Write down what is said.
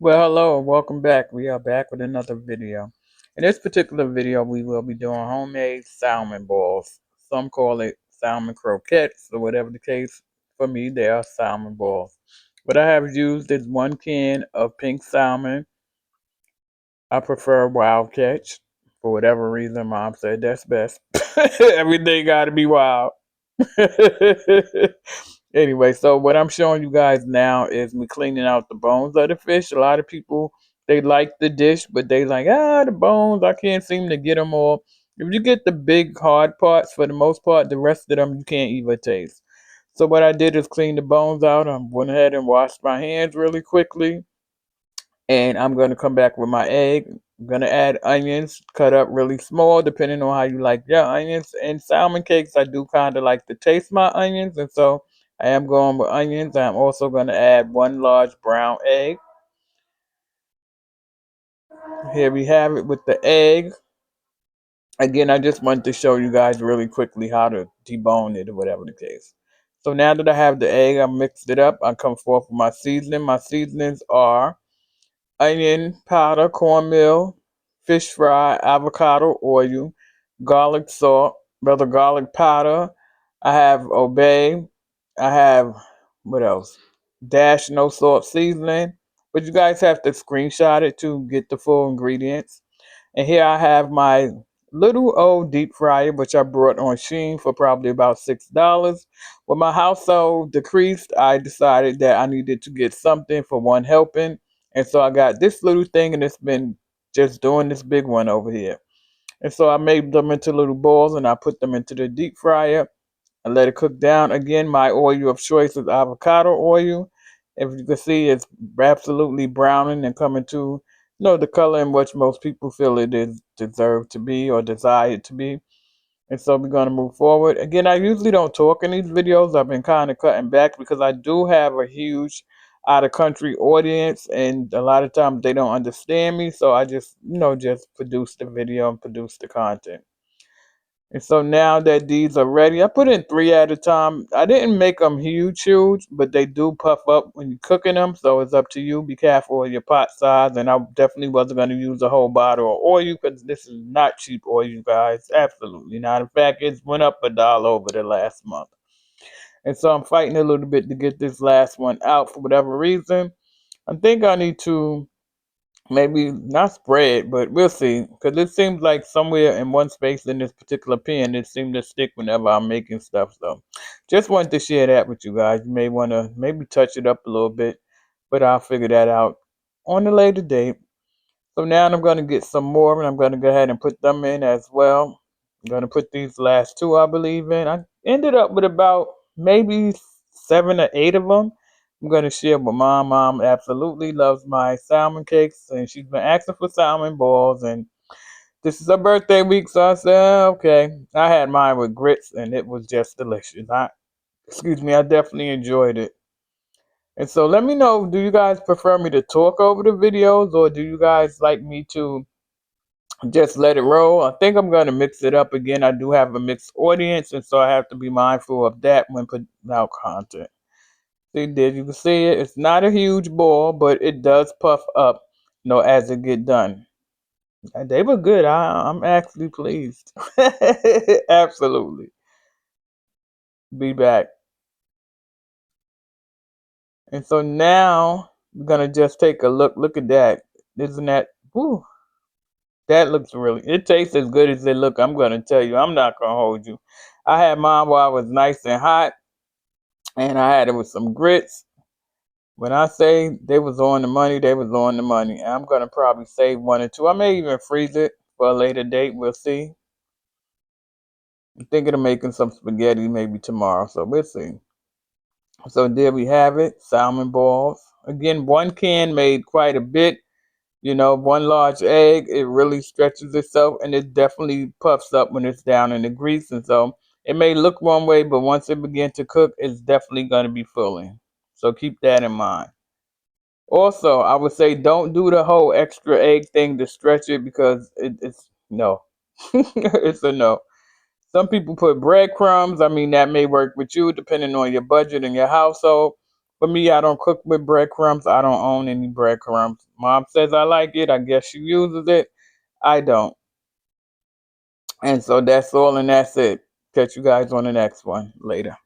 Well, hello, and welcome back. We are back with another video. In this particular video, we will be doing homemade salmon balls. Some call it salmon croquettes, or whatever the case. For me, they are salmon balls. What I have used is 1 can of pink salmon. I prefer wild catch. For whatever reason, Mom said that's best. Everything got to be wild. Anyway, so what I'm showing you guys now is me cleaning out the bones of the fish. A lot of people, they like the dish, but they like, the bones, I can't seem to get them all. If you get the big hard parts, for the most part, the rest of them you can't even taste. So what I did is clean the bones out. I went ahead and washed my hands really quickly. And I'm going to come back with my egg. I'm going to add onions cut up really small, depending on how you like your onions. And salmon cakes, I do kind of like to taste my onions. And so I am going with onions. I'm also going to add 1 large brown egg. Here we have it with the egg. Again, I just wanted to show you guys really quickly how to debone it or whatever the case. So now that I have the egg, I mixed it up. I come forth with my seasoning. My seasonings are onion powder, cornmeal, fish fry, avocado oil, garlic salt, rather garlic powder. I have obey. I have what else? Dash no salt seasoning. But you guys have to screenshot it to get the full ingredients. And here I have my little old deep fryer, which I brought on Shein for probably about $6. When my household decreased, I decided that I needed to get something for one helping. And so I got this little thing, and it's been just doing this big one over here. And so I made them into little balls, and I put them into the deep fryer and let it cook down. Again, my oil of choice is avocado oil. If you can see, it's absolutely browning and coming to, the color in which most people feel it is deserved to be or desired to be. And so we're going to move forward. Again, I usually don't talk in these videos. I've been kind of cutting back because I do have a huge out of country audience, and a lot of times they don't understand me. So I just, just produce the video and produce the content. And so now that these are ready, I put in 3 at a time. I didn't make them huge, but they do puff up when you're cooking them. So it's up to you. Be careful of your pot size. And I definitely wasn't going to use a whole bottle of oil because this is not cheap oil, you guys. Absolutely not. In fact, it's went up $1 over the last month. And so I'm fighting a little bit to get this last one out for whatever reason. I think I need to maybe not spread, but we'll see. Because it seems like somewhere in one space in this particular pen, it seems to stick whenever I'm making stuff. So just wanted to share that with you guys. You may want to maybe touch it up a little bit, but I'll figure that out on a later date. So now I'm going to get some more, and I'm going to go ahead and put them in as well. I'm going to put these last two, I believe, in. I ended up with about maybe 7 or 8 of them. I'm going to share with Mom. Mom absolutely loves my salmon cakes, and she's been asking for salmon balls. And this is her birthday week, so I said, okay. I had mine with grits, and it was just delicious. I definitely enjoyed it. And so let me know, do you guys prefer me to talk over the videos, or do you guys like me to just let it roll? I think I'm going to mix it up again. I do have a mixed audience, and so I have to be mindful of that when putting out content. See, there you can see it. It's not a huge ball, but it does puff up, as it get done. And they were good. I'm actually pleased. Absolutely. Be back. And so now we're gonna just take a look. Look at that. Isn't that? Whew, that looks really. It tastes as good as it look. I'm gonna tell you. I'm not gonna hold you. I had mine while it was nice and hot, and I had it with some grits. When I say they was on the money, they was on the money. I'm gonna probably save 1 or 2. I may even freeze it for a later date. We'll see. I'm thinking of making some spaghetti maybe tomorrow, so we'll see. So there we have it, salmon balls. Again, 1 can made quite a bit. 1 large egg, it really stretches itself, and it definitely puffs up when it's down in the grease. And so it may look one way, but once it begins to cook, it's definitely going to be filling. So keep that in mind. Also, I would say don't do the whole extra egg thing to stretch it because it's no. It's a no. Some people put breadcrumbs. I mean, that may work with you depending on your budget and your household. For me, I don't cook with breadcrumbs. I don't own any breadcrumbs. Mom says I like it. I guess she uses it. I don't. And so that's all, and that's it. Catch you guys on the next one later.